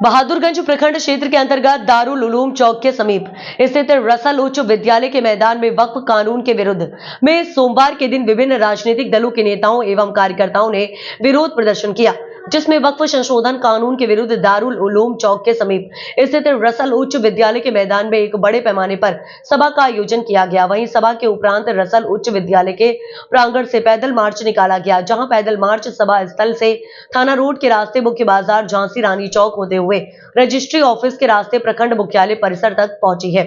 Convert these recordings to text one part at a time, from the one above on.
बहादुरगंज प्रखंड क्षेत्र के अंतर्गत दारुल उलूम चौक के समीप स्थित रसल उच्च विद्यालय के मैदान में वक्फ कानून के विरुद्ध में सोमवार के दिन विभिन्न राजनीतिक दलों के नेताओं एवं कार्यकर्ताओं ने विरोध प्रदर्शन किया, जिसमें वक्फ संशोधन कानून के विरुद्ध दारुल उलूम चौक के समीप स्थित रसल उच्च विद्यालय के मैदान में एक बड़े पैमाने पर सभा का आयोजन किया गया। वहीं सभा के उपरांत रसल उच्च विद्यालय के प्रांगण से पैदल मार्च निकाला गया, जहां पैदल मार्च सभा स्थल से थाना रोड के रास्ते मुख्य बाजार झांसी रानी चौक होते हुए रजिस्ट्री ऑफिस के रास्ते प्रखंड मुख्यालय परिसर तक पहुंची है।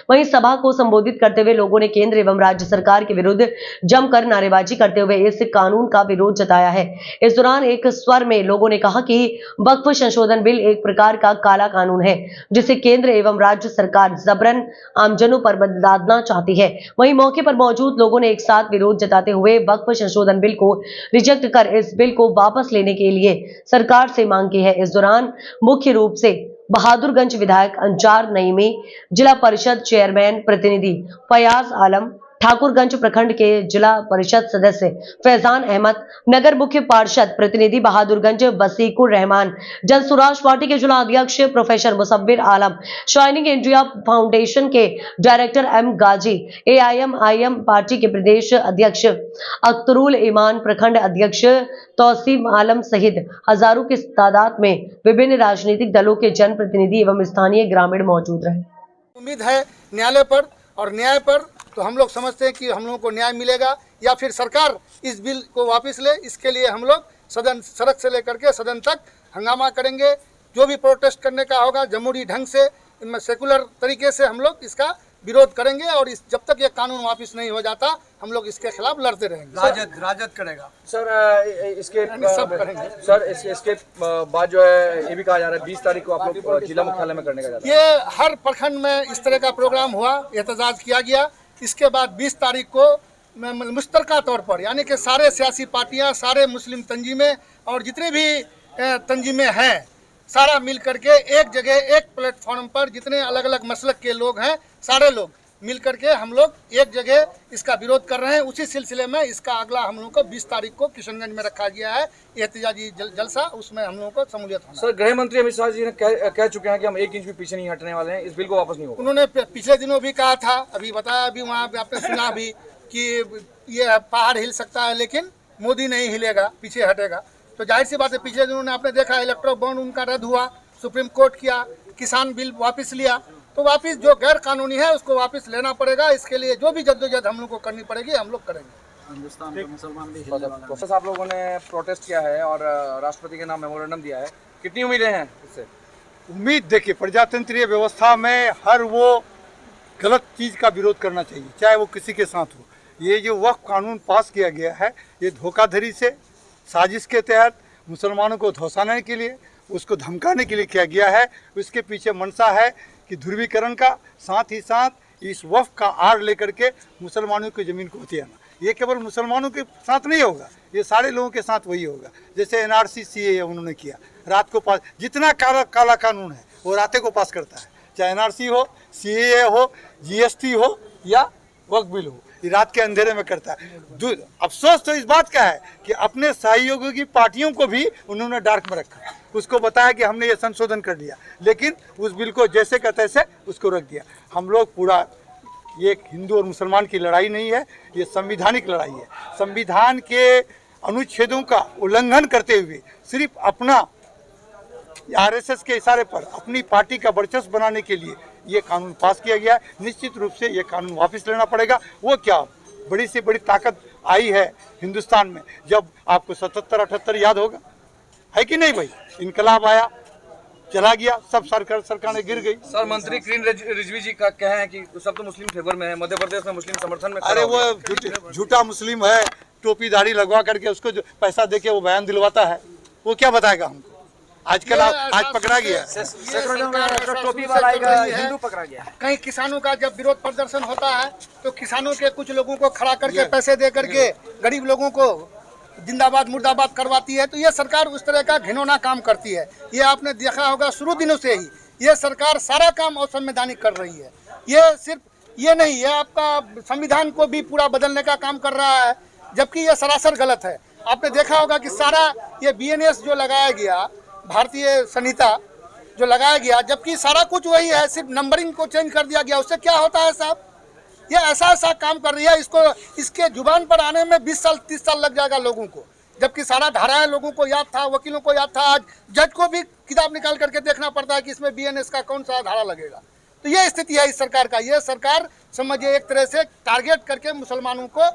वहीं सभा को संबोधित करते हुए लोगों ने केंद्र एवं राज्य सरकार के विरुद्ध जमकर नारेबाजी करते हुए इस कानून का विरोध जताया है। इस दौरान एक स्वर में लोगों ने कहा कि वक्फ संशोधन बिल एक प्रकार का काला कानून है, जिसे केंद्र एवं राज्य सरकार जबरन आमजनों पर लादना चाहती है। वहीं मौके पर मौजूद लोगों ने एक साथ विरोध जताते हुए वक्फ संशोधन बिल को रिजेक्ट कर इस बिल को वापस लेने के लिए सरकार से मांग की है। इस दौरान मुख्य रूप से बहादुरगंज विधायक अंजार नईमी, जिला परिषद चेयरमैन प्रतिनिधि फयाज आलम, ठाकुरगंज प्रखंड के जिला परिषद सदस्य फैजान अहमद, नगर मुख्य पार्षद प्रतिनिधि बहादुरगंज बसीकुर रहमान, जन सुराज पार्टी के जिला अध्यक्ष प्रोफेसर मुसव्विर आलम, शाइनिंग इंडिया फाउंडेशन के डायरेक्टर एम गाजी, AIM पार्टी के प्रदेश अध्यक्ष अख्तरुल ईमान, प्रखंड अध्यक्ष तौसीम आलम सहित हजारों की तादाद में विभिन्न राजनीतिक दलों के जनप्रतिनिधि एवं स्थानीय ग्रामीण मौजूद रहे। उम्मीद है न्यायालय पर और न्याय पर, तो हम लोग समझते हैं कि हम लोगों को न्याय मिलेगा या फिर सरकार इस बिल को वापस ले। इसके लिए हम लोग सदन, सड़क से लेकर के सदन तक हंगामा करेंगे। जो भी प्रोटेस्ट करने का होगा जमहूरी ढंग से, सेकुलर तरीके से हम लोग इसका विरोध करेंगे और जब तक ये कानून वापस नहीं हो जाता हम लोग इसके खिलाफ लड़ते रहेंगे। राजद करेगा सर, इसके सब करेंगे सर। इसके बाद जो है ये भी कहा जा रहा है 20 तारीख को आप लोग जिला मुख्यालय में करने का जा रहा है। ये हर प्रखंड में इस तरह का प्रोग्राम हुआ, एहतजाज किया गया। इसके बाद 20 तारीख को मुश्तरका तौर पर, यानी कि सारे सियासी पार्टियां, सारे मुस्लिम तंजीमें और जितने भी तंजीमें हैं, सारा मिल करके एक जगह, एक प्लेटफॉर्म पर जितने अलग अलग मसलक के लोग हैं, सारे लोग मिल करके हम लोग एक जगह इसका विरोध कर रहे हैं। उसी सिलसिले में इसका अगला हम लोगों को 20 तारीख को किशनगंज में रखा गया है एहतजाजी जलसा, उसमें हम लोगों को शमूलियत होना। सर, गृह मंत्री अमित शाह जी ने कह चुके हैं कि हम 1 इंच भी पीछे नहीं हटने वाले हैं, इस बिल को वापस नहीं होगा। उन्होंने पिछले दिनों भी कहा था, अभी बताया भी, वहाँ आपने सुना भी कि ये पहाड़ हिल सकता है लेकिन मोदी नहीं हिलेगा, पीछे हटेगा। तो जाहिर सी बात है, पिछले दिनों आपने देखा इलेक्ट्रो बॉन्ड उनका रद्द हुआ, सुप्रीम कोर्ट किया, किसान बिल वापस लिया। तो वापस जो गैर कानूनी है उसको वापस लेना पड़ेगा। इसके लिए जो भी जद्दोजहद हम लोग को करनी पड़ेगी हम लोग करेंगे। हिंदुस्तान के मुसलमान भी प्रोफेसर, आप लोगों ने प्रोटेस्ट किया है और राष्ट्रपति के नाम मेमोरेंडम दिया है, कितनी उम्मीदें हैं इससे? उम्मीद देखिए, प्रजातंत्रीय व्यवस्था में हर वो गलत चीज़ का विरोध करना चाहिए, चाहे वो किसी के साथ हो। ये जो वक्फ कानून पास किया गया है, ये धोखाधड़ी से, साजिश के तहत मुसलमानों को धौंसाने के लिए, उसको धमकाने के लिए किया गया है। उसके पीछे मंशा है कि ध्रुवीकरण का, साथ ही साथ इस वक्फ का आड़ लेकर के मुसलमानों की ज़मीन को हथियाना। ये केवल मुसलमानों के साथ नहीं होगा, ये सारे लोगों के साथ वही होगा। जैसे NRC CAA उन्होंने किया, रात को पास, जितना काला कानून है वो रातें को पास करता है, चाहे NRC हो, CAA हो, GST हो या वक्फ बिल हो, ये रात के अंधेरे में करता है। अफसोस तो इस बात का है कि अपने सहयोगी पार्टियों को भी उन्होंने डार्क में रखा, उसको बताया कि हमने ये संशोधन कर लिया, लेकिन उस बिल को जैसे का तैसे उसको रख दिया। हम लोग पूरा, ये हिंदू और मुसलमान की लड़ाई नहीं है, ये संविधानिक लड़ाई है। संविधान के अनुच्छेदों का उल्लंघन करते हुए सिर्फ अपना RSS के इशारे पर अपनी पार्टी का वर्चस्व बनाने के लिए ये कानून पास किया गया है। निश्चित रूप से ये कानून वापस लेना पड़ेगा। वो क्या बड़ी से बड़ी ताकत आई है हिंदुस्तान में, जब आपको 77-78 याद होगा, है कि नहीं भाई? इनकलाब आया, चला गया, सब सरकारें गिर गई। सर, मंत्री किरण रिजवी जी का कहे हैं कि सब तो मुस्लिम फेवर में है, मध्य प्रदेश में मुस्लिम समर्थन में। अरे वो झूठा मुस्लिम है, टोपी दाढ़ी लगवा करके उसको जो पैसा देके वो बयान दिलवाता है, वो क्या बताएगा हमको? आजकल आज पकड़ा गया, टोपी वाला हिंदू पकड़ा गया। कहीं किसानों का जब विरोध प्रदर्शन होता है तो किसानों के कुछ लोगों को खड़ा करके पैसे दे करके गरीब लोगों को जिंदाबाद मुर्दाबाद करवाती है। तो ये सरकार उस तरह का घिनौना काम करती है। ये आपने देखा होगा शुरू दिनों से ही ये सरकार सारा काम असंवैधानिक कर रही है। ये सिर्फ ये नहीं, ये आपका संविधान को भी पूरा बदलने का काम कर रहा है, जबकि ये सरासर गलत है। आपने देखा होगा कि सारा ये BNS जो लगाया गया, भारतीय संहिता, जो लगाया गया, जबकि सारा कुछ वही है, सिर्फ नंबरिंग को चेंज कर दिया गया। उससे क्या होता है साहब? ये ऐसा काम कर रही है, इसके जुबान पर आने में 20 साल 30 साल लग जाएगा लोगों को, जबकि सारा धाराएं लोगों को याद था, वकीलों को याद था। आज जज को भी किताब निकाल करके देखना पड़ता है कि इसमें BNS का कौन सा धारा लगेगा। तो ये स्थिति है इस सरकार का। ये सरकार समझिए एक तरह से टारगेट करके मुसलमानों को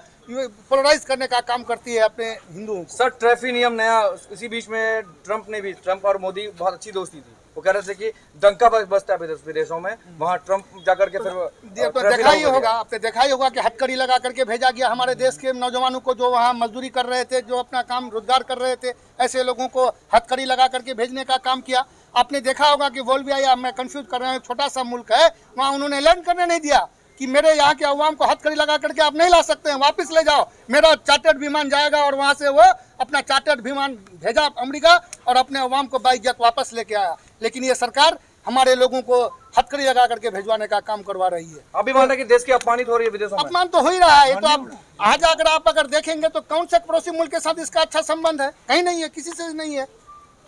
पोलराइज करने का काम करती है अपने हिंदुओं को। सर ट्रैफिक नियम नया, इसी बीच में ट्रम्प और मोदी बहुत अच्छी दोस्ती थी, वो कह रहे थे कि डंका बजता है विदेशों में, वहाँ ट्रम्प जाकर के फिर तो देखा ही होगा, आपने देखा ही होगा कि हथकड़ी लगा करके भेजा गया हमारे देश के नौजवानों को, जो वहाँ मजदूरी कर रहे थे, जो अपना काम रोजगार कर रहे थे, ऐसे लोगों को हथकड़ी लगा करके भेजने का काम किया। आपने देखा होगा कि बोलविया, मैं कंफ्यूज कर रहा हूँ, छोटा सा मुल्क है, वहाँ उन्होंने लैंड करने नहीं दिया कि मेरे यहाँ के अवाम को हथकड़ी लगा करके आप नहीं ला सकते हैं, वापस ले जाओ, मेरा चार्टर्ड विमान जाएगा। और वहाँ से वो अपना चार्टर्ड विमान भेजा अमेरिका और अपने अवाम को बाइज्जत वापस लेके आया। लेकिन ये सरकार हमारे लोगों को हथकड़ी लगा करके भिजवाने का काम करवा रही है। अभी मानना कि देश की अपमानित हो रही है विदेशों में। अपमान तो हो ही रहा है। ये तो आप आज अगर देखेंगे तो कौन से पड़ोसी मुल्क के साथ इसका अच्छा संबंध है? कहीं नहीं है, किसी से नहीं है।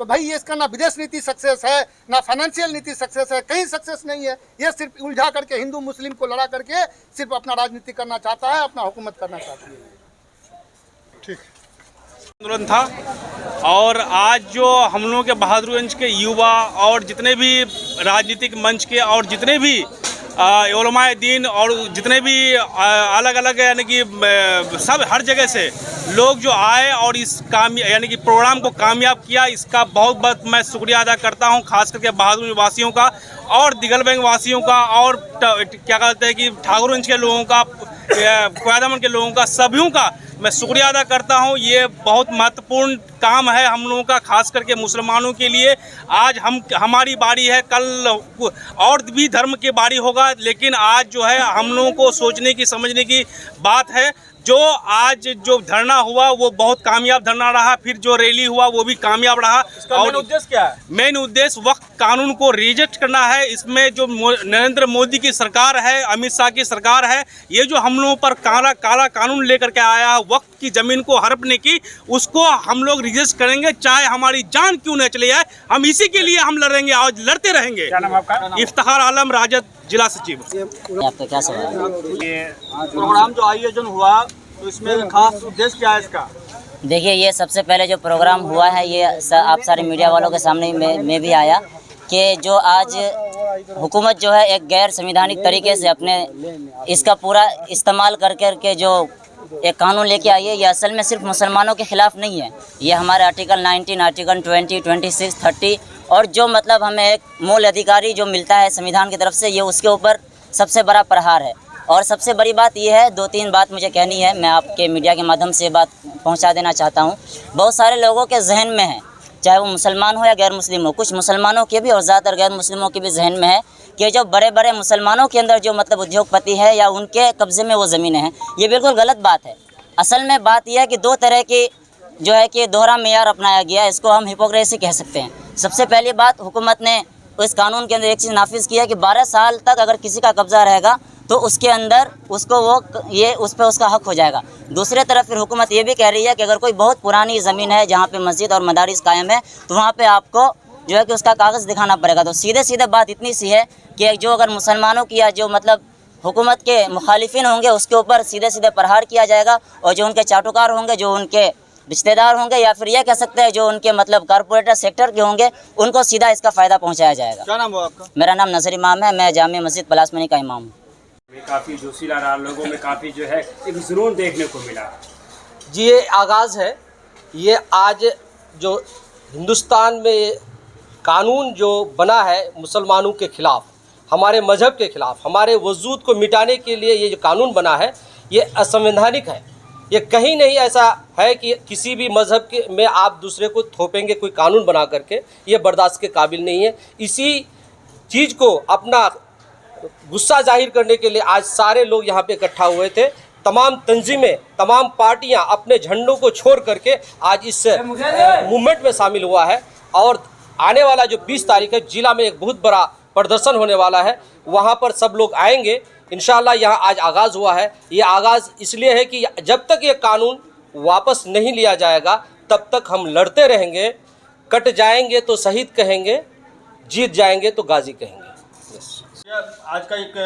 तो भाई ये इसका ना विदेश नीति सक्सेस है, ना फाइनेंशियल नीति सक्सेस है, कहीं सक्सेस नहीं है। ये सिर्फ उलझा करके हिंदू मुस्लिम को लड़ा करके सिर्फ अपना राजनीति करना चाहता है, अपना हुकूमत करना चाहती है। ठीक आंदोलन था, और आज जो हम लोगों के बहादुरगंज के युवा और जितने भी राजनीतिक मंच के और जितने भी उलमाए दीन और जितने भी अलग अलग यानी कि सब हर जगह से लोग जो आए और इस काम यानी कि प्रोग्राम को कामयाब किया, इसका बहुत बहुत मैं शुक्रिया अदा करता हूं, खास करके बहादुरगंज वासियों का और दिगलबैंग वासियों का और क्या कहते हैं कि ठाकुरगंज के लोगों का, कोयदामन के लोगों का, सभी का मैं शुक्रिया अदा करता हूं। ये बहुत महत्वपूर्ण काम है हम लोगों का, खास करके मुसलमानों के लिए। आज हमारी बारी है, कल और भी धर्म की बारी होगा, लेकिन आज जो है हम लोगों को सोचने की समझने की बात है। जो आज जो धरना हुआ वो बहुत कामयाब धरना रहा, फिर जो रैली हुआ वो भी कामयाब रहा। और उद्देश्य क्या है? मेन उद्देश्य वक्फ कानून को रिजेक्ट करना है। इसमें जो नरेंद्र मोदी की सरकार है, अमित शाह की सरकार है, ये जो हम लोगों पर काला कानून लेकर के आया है वक्फ की ज़मीन को हड़पने की, उसको हम लोग रिजेक्ट करेंगे, चाहे हमारी जान क्यों न चले जाए। हम इसी के लिए हम लड़ेंगे, आज लड़ते रहेंगे। क्या नाम आपका? इफ्तिखार आलम, राजद जिला सचिव। आपका क्या सवाल है? ये प्रोग्राम जो आयोजन हुआ तो इसमें खास उद्देश्य क्या है इसका? देखिए, ये सबसे पहले जो प्रोग्राम हुआ है ये आप सारे मीडिया वालों के सामने में भी आया कि जो आज हुकूमत जो है एक गैर संवैधानिक तरीके से अपने इसका पूरा इस्तेमाल करके जो एक कानून लेके आई है, ये असल में सिर्फ मुसलमानों के ख़िलाफ़ नहीं है। ये हमारे आर्टिकल 19, आर्टिकल 20, 26, 30 और जो मतलब हमें एक मूल अधिकारी जो मिलता है संविधान की तरफ से, ये उसके ऊपर सबसे बड़ा प्रहार है। और सबसे बड़ी बात यह है, 2-3 बात मुझे कहनी है, मैं आपके मीडिया के माध्यम से बात पहुंचा देना चाहता हूं। बहुत सारे लोगों के जहन में है, चाहे वो मुसलमान हो या गैर मुस्लिम हो, कुछ मुसलमानों के भी और ज़्यादातर गैर मुस्लिमों के भी जहन में है कि जो बड़े बड़े मुसलमानों के अंदर जो मतलब उद्योगपति है या उनके कब्ज़े में वो ज़मीनें हैं, ये बिल्कुल गलत बात है। असल में बात यह है कि 2 तरह की जो है कि दोहरा मेयार अपनाया गया है, इसको हम हिपोक्रेसी कह सकते हैं। सबसे पहली बात, हुकूमत ने इस कानून के अंदर एक चीज़ नाफिज किया कि 12 साल तक अगर किसी का कब्ज़ा रहेगा तो उसके अंदर उसको उस पर उसका हक हो जाएगा। दूसरी तरफ फिर हुकूमत ये भी कह रही है कि अगर कोई बहुत पुरानी ज़मीन है जहाँ पे मस्जिद और मदारिस कायम है तो वहाँ पे आपको जो है कि उसका कागज़ दिखाना पड़ेगा। तो सीधे बात इतनी सी है कि जो अगर मुसलमानों की या जो मतलब हुकूमत के मुखालिफिन होंगे उसके ऊपर सीधे प्रहार किया जाएगा, और जो उनके चाटुकार होंगे, जो उनके रिश्तेदार होंगे, या फिर यह कह सकते हैं जो उनके मतलब कारपोरेटर सेक्टर के होंगे, उनको सीधा इसका फ़ायदा पहुँचाया जाएगा। क्या नाम हुआ आपका? मेरा नाम नज़र इमाम है, मैं जामिया मस्जिद पलासमनी का इमाम हूँ। काफ़ी जोशीला रहा, लोगों में काफ़ी जो है एक जुनून देखने को मिला। जी, ये आगाज़ है। ये आज जो हिंदुस्तान में कानून जो बना है मुसलमानों के ख़िलाफ़, हमारे मज़हब के ख़िलाफ़, हमारे वजूद को मिटाने के लिए ये जो कानून बना है ये असंवैधानिक है। ये कहीं नहीं ऐसा है कि किसी भी मज़हब के में आप दूसरे को थोपेंगे कोई कानून बना करके, ये बर्दाश्त के काबिल नहीं है। इसी चीज़ को अपना गुस्सा जाहिर करने के लिए आज सारे लोग यहाँ पे इकट्ठा हुए थे। तमाम तंजीमें, तमाम पार्टियाँ अपने झंडों को छोड़ करके आज इस मूवमेंट में शामिल हुआ है। और आने वाला जो 20 तारीख है, जिला में एक बहुत बड़ा प्रदर्शन होने वाला है, वहाँ पर सब लोग आएंगे इंशाअल्लाह। यहाँ आज आगाज़ हुआ है। ये आगाज़ इसलिए है कि जब तक ये कानून वापस नहीं लिया जाएगा तब तक हम लड़ते रहेंगे। कट जाएंगे तो शहीद कहेंगे, जीत जाएंगे तो गाजी कहेंगे। आज का एक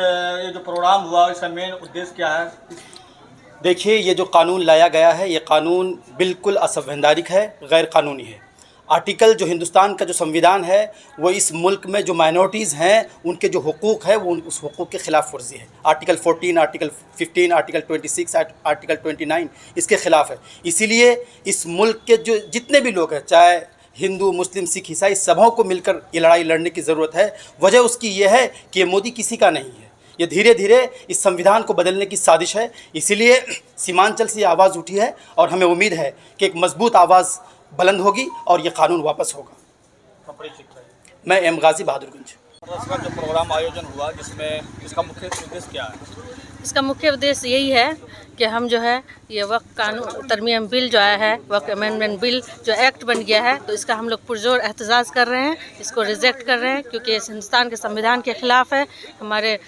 ये जो प्रोग्राम हुआ इसका मेन उद्देश्य क्या है? देखिए, ये जो कानून लाया गया है, ये कानून बिल्कुल असंवैधानिक है, गैर कानूनी है। आर्टिकल जो हिंदुस्तान का जो संविधान है वो इस मुल्क में जो माइनॉरिटीज़ हैं उनके जो हुकूक है वो उस हुकूक के ख़िलाफ़ वर्जी है। आर्टिकल 14, आर्टिकल 15, आर्टिकल 26, आर्टिकल 29 इसके ख़िलाफ़ है। इसीलिए इस मुल्क के जो जितने भी लोग हैं, चाहे हिंदू, मुस्लिम, सिख, ईसाई, सबों को मिलकर ये लड़ाई लड़ने की ज़रूरत है। वजह उसकी ये है कि ये मोदी किसी का नहीं है, ये धीरे धीरे इस संविधान को बदलने की साजिश है। इसीलिए सीमांचल से ये आवाज़ उठी है और हमें उम्मीद है कि एक मजबूत आवाज़ बुलंद होगी और ये कानून वापस होगा। मैं एम गाजी बहादुरगंज। इसका जो प्रोग्राम आयोजन हुआ जिसमें इसका मुख्य उद्देश्य क्या है? इसका मुख्य उद्देश्य यही है कि हम जो है ये वक्फ कानून तरमीम बिल जो आया है, वक्फ अमेंडमेंट बिल जो एक्ट बन गया है, तो इसका हम लोग पुरजोर एहतजाज कर रहे हैं, इसको रिजेक्ट कर रहे हैं क्योंकि इस हिंदुस्तान के संविधान के ख़िलाफ़ है। हमारे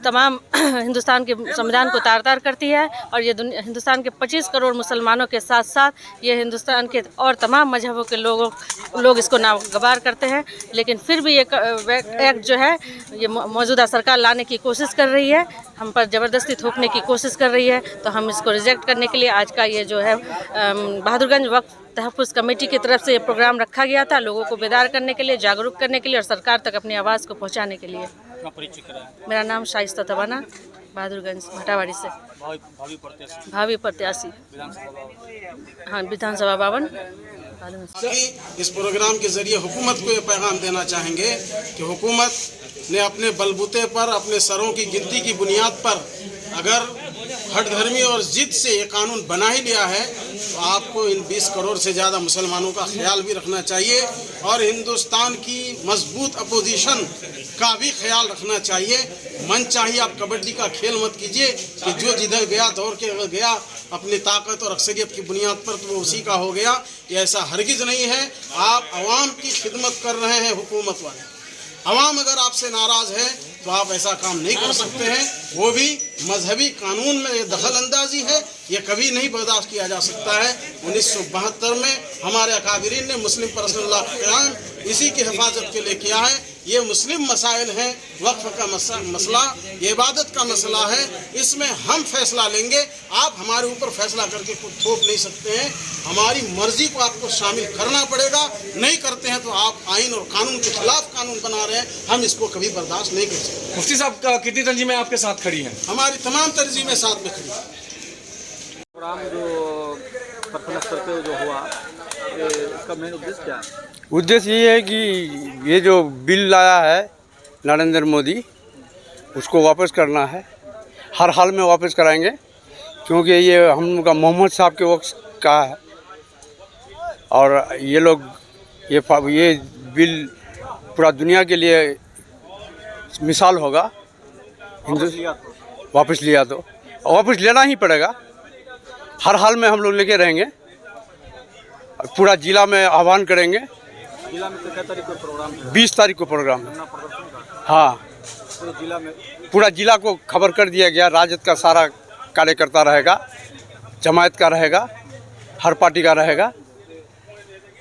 तमाम हिंदुस्तान के संविधान को तार तार करती है और ये हिंदुस्तान के 25 करोड़ मुसलमानों के साथ साथ ये हिंदुस्तान के और तमाम मजहबों के लोग इसको नागवार करते हैं। लेकिन फिर भी ये एक्ट जो है ये मौजूदा सरकार लाने की कोशिश कर रही है, हम पर ज़बरदस्ती थोपने की कोशिश कर रही है। तो हम इसको रिजेक्ट करने के लिए आज का ये जो है बहादुरगंज वक्फ तहफ़्फ़ुज़ कमेटी की तरफ से ये प्रोग्राम रखा गया था, लोगों को बेदार करने के लिए, जागरूक करने के लिए और सरकार तक अपनी आवाज़ को पहुंचाने के लिए। मेरा नाम शाइस्ता तवाना, बहादुरगंज भटावाड़ी से, भावी प्रत्याशी, हाँ, विधानसभा 52। इस प्रोग्राम के ज़रिए हुकूमत को ये पैगाम देना चाहेंगे कि हुकूमत ने अपने बलबूते पर, अपने सरों की गिनती की बुनियाद पर अगर हठधर्मी और जिद से ये कानून बना ही लिया है तो आपको इन 20 करोड़ से ज़्यादा मुसलमानों का ख्याल भी रखना चाहिए और हिंदुस्तान की मजबूत अपोजिशन का भी ख्याल रखना चाहिए। मन चाहिए आप कबड्डी का खेल मत कीजिए कि जो जिधर गया दौड़ के गया अपनी ताकत और अक्सरियत की बुनियाद पर तो वो उसी का हो गया। ये ऐसा हरगिज़ नहीं है। आप आवाम की खिदमत कर रहे हैं हुकूमत वाले। आवाम अगर आपसे नाराज़ है तो आप ऐसा काम नहीं कर सकते हैं। वो भी मजहबी कानून में ये दखल अंदाजी है, ये कभी नहीं बर्दाश्त किया जा सकता है। 1972 में हमारे अकाबिरीन ने मुस्लिम पर्सनल लॉ का क़याम इसी की हिफाजत के लिए किया है। ये मुस्लिम मसाइल हैं, वक्फ का मसला, ये इबादत का मसला है, इसमें हम फैसला लेंगे। आप हमारे ऊपर फैसला करके कुछ थोप नहीं सकते हैं। हमारी मर्जी को आपको शामिल करना पड़ेगा। नहीं करते हैं तो आप आइन और कानून के खिलाफ कानून बना रहे हैं, हम इसको कभी बर्दाश्त नहीं कर सकते। मुफ्ती साहब का कितनी तंजीमें आपके साथ खड़ी हैं? हमारी तमाम तंजीमें साथ में खड़ी हैं। प्रोग्राम जो सरपंच स्तर पे जो हुआ इसका मेन उद्देश्य क्या है? उद्देश्य ये है कि ये जो बिल लाया है नरेंद्र मोदी, उसको वापस करना है। हर हाल में वापस कराएंगे क्योंकि ये हम लोग का मोहम्मद साहब के वक्त का है और ये लोग ये बिल पूरा दुनिया के लिए मिसाल होगा। वापस लिया तो वापस लेना ही पड़ेगा। हर हाल में हम लोग लेके रहेंगे, पूरा जिला में आह्वान करेंगे। जिला में कितने तारीख को प्रोग्राम है? 20 तारीख को प्रोग्राम है। हाँ, तो जिला में पूरा जिला को खबर कर दिया गया। राजद का सारा कार्यकर्ता रहेगा, जमायत का रहेगा, हर पार्टी का रहेगा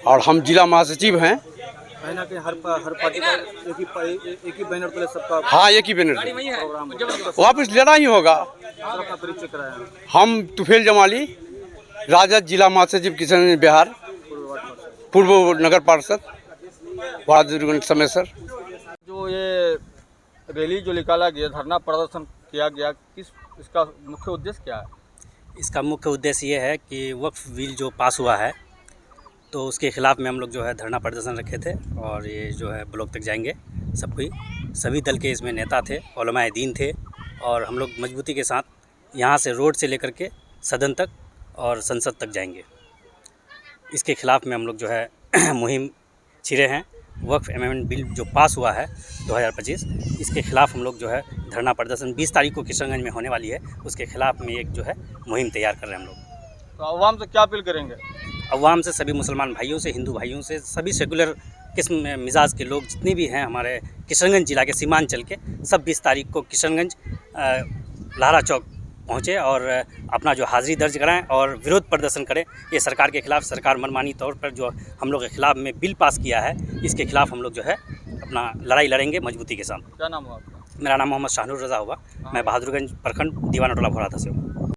और हम जिला महासचिव हैं। कहीं ना कहीं हर पार्टी का एक ही बैनर तले सबका। हाँ, एक ही बैनर प्रोग्राम वापस लेना ही होगा। अपना परिचय कराया। हम तुफेल जमाली, राजद जिला महासचिव किशनगंज बिहार, पूर्व नगर पार्षद बहादुरगंज समेसर। जो ये रैली जो निकाला गया, धरना प्रदर्शन किया गया, इसका मुख्य उद्देश्य क्या है? इसका मुख्य उद्देश्य ये है कि वक्फ बिल जो पास हुआ है तो उसके ख़िलाफ़ में हम लोग जो है धरना प्रदर्शन रखे थे और ये जो है ब्लॉक तक जाएंगे। सभी दल के इसमें नेता थे, उलमाए दीन थे और हम लोग मजबूती के साथ यहाँ से रोड से लेकर के सदन तक और संसद तक जाएंगे। इसके ख़िलाफ़ में हम लोग जो है मुहिम छिड़े हैं। वक्फ अमेंडमेंट बिल जो पास हुआ है 2025, इसके ख़िलाफ़ हम लोग जो है धरना प्रदर्शन 20 तारीख को किशनगंज में होने वाली है, उसके ख़िलाफ़ में एक जो है मुहिम तैयार कर रहे हैं हम लोग। तो अवाम से क्या अपील करेंगे? अवाम से, सभी मुसलमान भाइयों से, हिंदू भाइयों से, सभी सेकुलर किस्म मिजाज के लोग जितने भी हैं हमारे किशनगंज जिला के सीमांचल के, सब 20 तारीख को किशनगंज लाहरा चौक पहुँचे और अपना जो हाज़िरी दर्ज कराएं और विरोध प्रदर्शन करें। ये सरकार के ख़िलाफ़, सरकार मनमानी तौर पर जो हम लोग के ख़िलाफ़ में बिल पास किया है, इसके ख़िलाफ़ हम लोग जो है अपना लड़ाई लड़ेंगे मजबूती के साथ। क्या नाम हुआ आपका? मेरा नाम मोहम्मद शाहनुर रज़ा हुआ। मैं बहादुरगंज प्रखंड दीवान टोला भोराथा से हूँ।